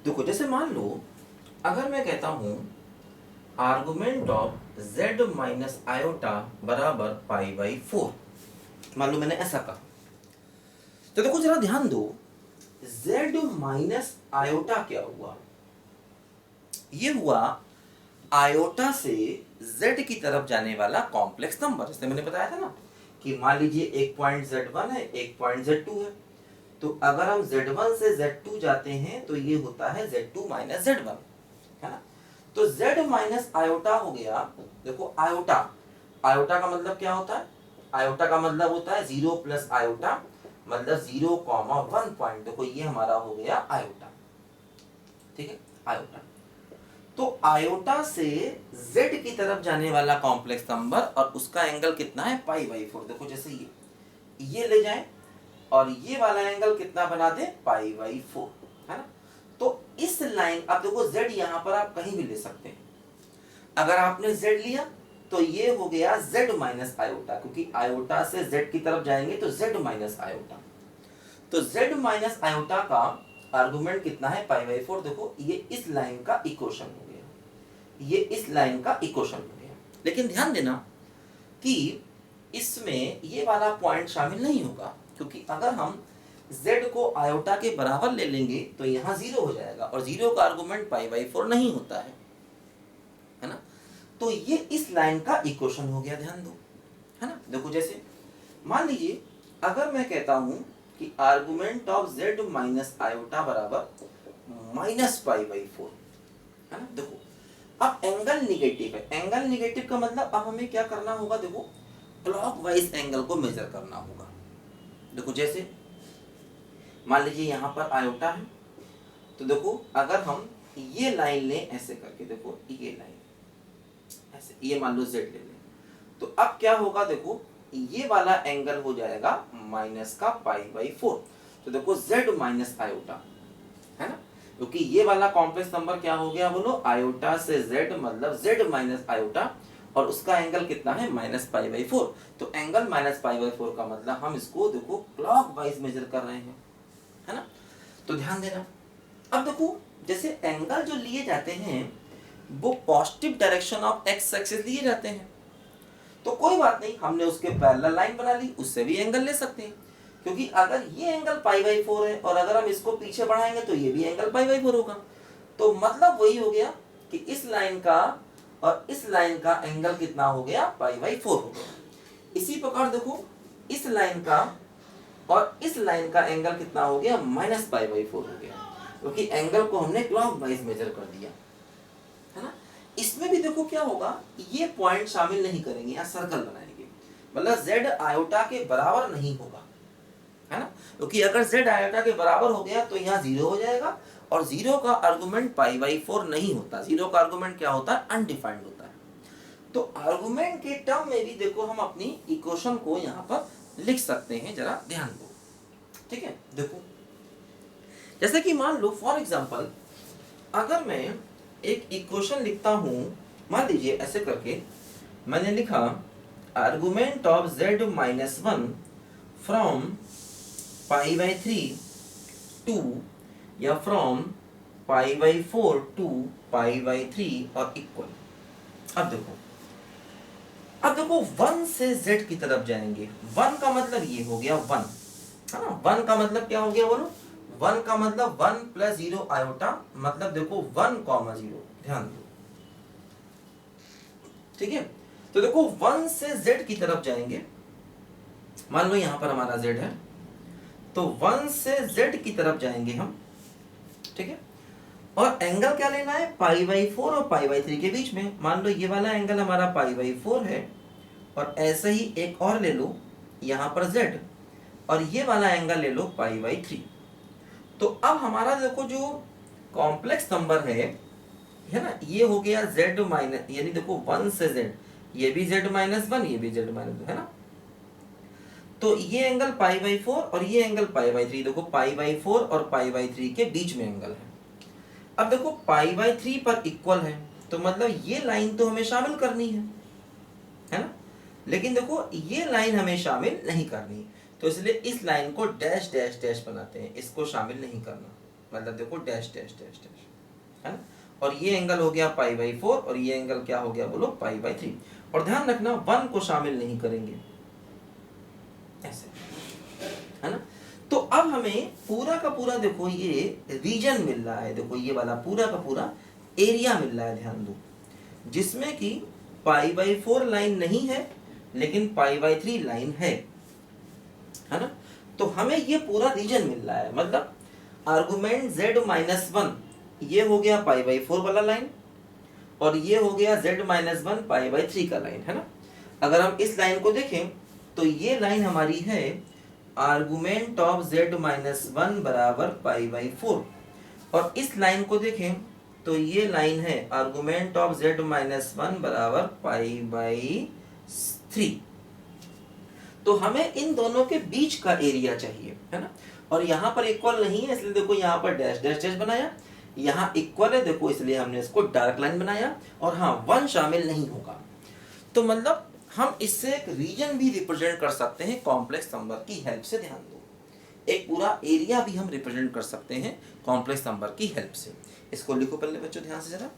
देखो जैसे मान लो अगर मैं कहता हूं argument of z minus iota बराबर पाई बाई 4, मान लो मैंने ऐसा कहा, तो देखो जरा ध्यान दो, z माइनस आयोटा क्या हुआ? ये हुआ आयोटा से z की तरफ जाने वाला कॉम्प्लेक्स नंबर। जैसे मैंने बताया था ना कि मान लीजिए एक पॉइंट z1 है, एक पॉइंट z2 है, तो अगर हम z1 से z2 जाते हैं तो ये होता है z2 माइनस z1, है ना। तो z माइनस आयोटा हो गया। देखो आयोटा, आयोटा का मतलब क्या होता है? आयोटा का मतलब होता है 0 प्लस आयोटा, मतलब 0,1 पॉइंट। देखो ये हमारा हो गया आयोटा, ठीक है, आयोटा। तो आयोटा से z की तरफ जाने वाला कॉम्प्लेक्स नंबर और उसका एंगल कितना है? पाई बाई 4। देखो जैसे ये ले जाए और ये वाला एंगल कितना बना दे? पाई बाई 4, है ना। तो इस लाइन, अब देखो z यहां पर आप कहीं भी ले सकते हैं। अगर आपने z लिया तो ये हो गया z माइनस आयोटा, क्योंकि आयोटा से z की तरफ जाएंगे तो z माइनस आयोटा। तो z माइनस आयोटा का आर्गुमेंट कितना है? पाई बाई 4। देखो ये इस लाइन का इक्वेशन हो गया, ये इस लाइन का इक्वेशन हो गया। लेकिन ध्यान देना कि इसमें ये वाला पॉइंट शामिल नहीं होगा, क्योंकि अगर हम z को आयोटा के बराबर ले लेंगे तो यहाँ 0 हो जाएगा और 0 का आर्गुमेंट पाई बाई 4 नहीं होता है ना। तो ये इस लाइन का इक्वेशन हो गया, ध्यान दो, है ना। देखो जैसे मान लीजिए अगर मैं कहता हूं कि argument of z minus iota बराबर माइनस पाई बाई 4, है ना। देखो अब एंगल निगेटिव है, एंगल निगेटिव का मतलब अब हमें क्या करना होगा? देखो क्लॉकवाइज एंगल को मेजर करना होगा। देखो जैसे मान लीजिए यहाँ पर आयोटा है, तो देखो अगर हम ये लाइन लें ऐसे करके, देखो ये लाइन ऐसे, ये मान लो z ले लें, तो अब क्या होगा? देखो ये वाला एंगल हो जाएगा माइनस का पाई बाई 4। तो देखो z माइनस आयोटा, है ना, क्योंकि ये वाला कॉम्प्लेक्स नंबर क्या हो गया? बोलो आयोटा से z, मतलब z माइनस आयोटा, और उसका एंगल कितना है? Minus pi by 4। तो एंगल माइनस पाई बाई 4 का मतलब हम इसको देखो क्लॉकवाइज मेजर कर रहे हैं, है ना। तो ध्यान देना, अब देखो जैसे एंगल जो लिए जाते हैं वो positive direction of x axis लिए जाते हैं, तो कोई बात नहीं, हमने उसके पैरेलल लाइन बना ली, उससे भी एंगल ले सकते हैं, क्योंकि अगर ये एंगल पाई बाई 4 है और अगर हम इसको पीछे बढ़ाएंगे तो ये भी एंगल पाई बाई 4 होगा। तो मतलब वही हो गया कि इस लाइन का और इस लाइन का एंगल कितना हो गया? पाई बाई 4 हो गया। इसी प्रकार देखो इस लाइन का और इस लाइन का एंगल कितना हो गया? माइनस पाई बाई 4 हो गया, क्योंकि एंगल को हमने क्लॉकवाइज मेजर कर दिया, है ना। इसमें भी देखो क्या होगा, ये पॉइंट शामिल नहीं करेंगे, यहाँ सर्कल बनाएंगे, मतलब z आयोटा के बराबर नहीं होगा, है ना, क्योंकि अगर z आयोटा के बराबर हो गया तो यहाँ 0 हो जाएगा और 0 का आर्गुमेंट पाई बाई 4 नहीं होता। 0 का आर्गुमेंट क्या होता है? अनडिफाइंड होता है। तो आर्गुमेंट के टर्म में भी देखो हम अपनी इक्वेशन को यहाँ पर लिख सकते हैं, जरा ध्यान दो, ठीक है। देखो जैसे कि मान लो फॉर एग्जाम्पल अगर मैं एक इक्वेशन लिखता हूं, मान लीजिए ऐसे करके मैंने लिखा argument of z minus 1 from pi by 3 to, या from pi by 4 to pi by 3 और इक्वल। अब देखो 1 से z की तरफ जाएंगे, 1 का मतलब ये हो गया 1, है ना। 1 का मतलब क्या हो गया? बोलो 1 का मतलब 1 प्लस 0 आयोटा, मतलब देखो 1,0, ध्यान दो, ठीक है। तो देखो 1 से z की तरफ जाएंगे, मान लो यहां पर हमारा z है, तो 1 से z की तरफ जाएंगे हम, ठीक है। और एंगल क्या लेना है? पाई बाई 4 और पाई बाई 3 के बीच में। मान लो ये वाला एंगल हमारा पाई बाई 4 है और ऐसे ही एक और ले लो यहां पर z, और ये वाला एंगल ले लो पाई बाई 3। तो अब हमारा देखो जो कॉम्प्लेक्स नंबर है ना, ये हो गया z माइनस, यानी देखो 1 से z, ये भी z माइनस 1, ये भी z माइनस 2, है ना। तो ये एंगल पाई बाई 4 और ये एंगल पाई बाई 3, देखो पाई बाई 4 और पाई बाई 3 के बीच में एंगल है। अब देखो पाई बाई 3 पर इक्वल है, तो मतलब ये लाइन तो हमें शामिल करनी है ना, लेकिन देखो ये लाइन हमें शामिल नहीं करनी, तो इसलिए इस लाइन को डैश डैश डैश बनाते हैं, इसको शामिल नहीं करना, मतलब देखो डैश डैश डैश डैश, है ना। और ये एंगल हो गया पाई बाई 4 और ये एंगल क्या हो गया बोलो पाई बाई 3। और ध्यान रखना 1 को शामिल नहीं करेंगे, ऐसे, है ना। तो अब हमें पूरा का पूरा देखो ये रीजन मिल रहा है, देखो ये वाला पूरा का पूरा एरिया मिल रहा है, ध्यान दो, जिसमें कि पाई बाई 4 लाइन नहीं है लेकिन पाई बाई 3 लाइन है ना। तो हमें ये पूरा रीजन मिल रहा है, मतलब आर्गुमेंट z माइनस 1 ये हो गया पाई बाई 4 वाला लाइन और ये हो गया z माइनस 1 पाई बाई 3 का लाइन, है ना। अगर हम इस लाइन को देखें तो ये लाइन हमारी है आर्गुमेंट ऑफ z माइनस 1 बराबर पाई बाई 4 और इस लाइन को देखें तो ये लाइन है आर्गुमेंट ऑफ z माइनस 1 बराबर पाई बाई 3। तो हमें इन दोनों के बीच का एरिया चाहिए, है ना। और यहाँ पर इक्वल नहीं है इसलिए देखो यहाँ पर डैश डैश डैश बनाया, यहाँ इक्वल है देखो इसलिए हमने इसको डार्क लाइन बनाया, और हाँ 1 शामिल नहीं होगा। तो मतलब हम इससे एक रीजन भी रिप्रेजेंट कर सकते हैं कॉम्प्लेक्स नंबर की हेल्प से, ध्यान दो, एक पूरा एरिया भी हम रिप्रेजेंट कर सकते हैं कॉम्प्लेक्स नंबर की हेल्प से। इसको लिखो पहले बच्चों ध्यान से जरा।